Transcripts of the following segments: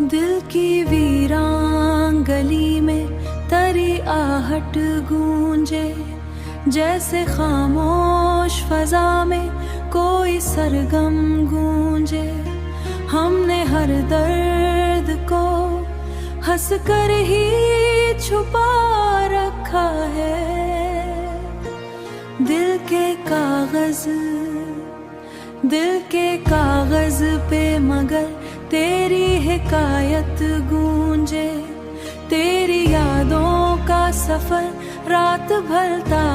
दिल की वीरान गली में तरी आहट गूंजे, जैसे खामोश फजा में कोई सरगम गूंजे। हमने हर दर्द को हंस कर ही छुपा रखा है। दिल के कागज पे मगर तेरी हिकायत गूंजे। तेरी यादों का सफर रात भरता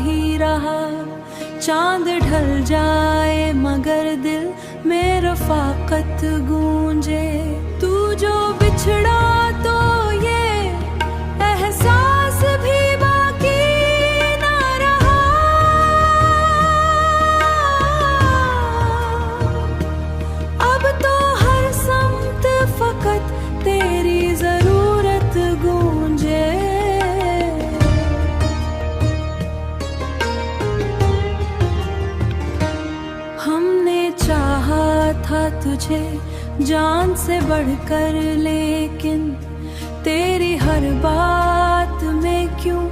ही रहा। चांद ढल जाए मगर दिल में रफाकत गूंजे। तू जो बिछड़ा तो ये एहसास भी बाकी ना रहा। अब तो हर समत फकत तेरी जरूरत गूंजे। हमने चाहा था तुझे जान से बढ़कर, लेकिन तेरी हर बात में क्यों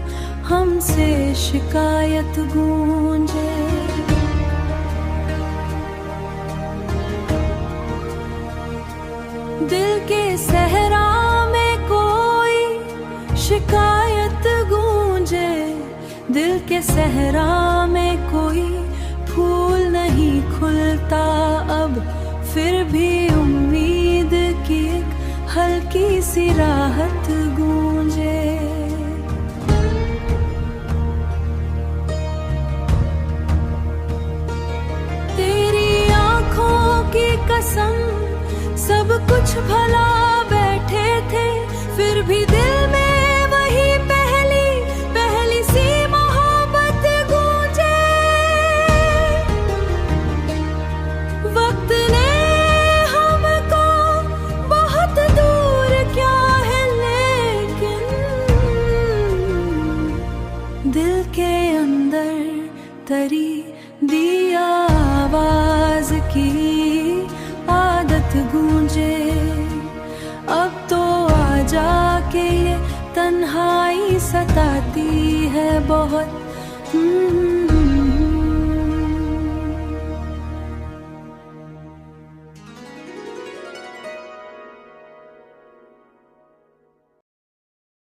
हमसे शिकायत गूंजे। दिल के सहरा में कोई शिकायत गूंजे। दिल के सहरा में कोई फूल नहीं खुलता अब, फिर भी उम्मीद की एक हल्की सी राहत गूंजे। तेरी आंखों की कसम सब कुछ भला बैठे थे, फिर भी दिल में वही पहली सी मोहब्बत गूंजे। वक्त ने हमको बहुत दूर क्या है, लेकिन दिल के अंदर तरी दिया आवाज की आदत गूंजे। अब तो आजा के ये तन्हाई सताती है बहुत।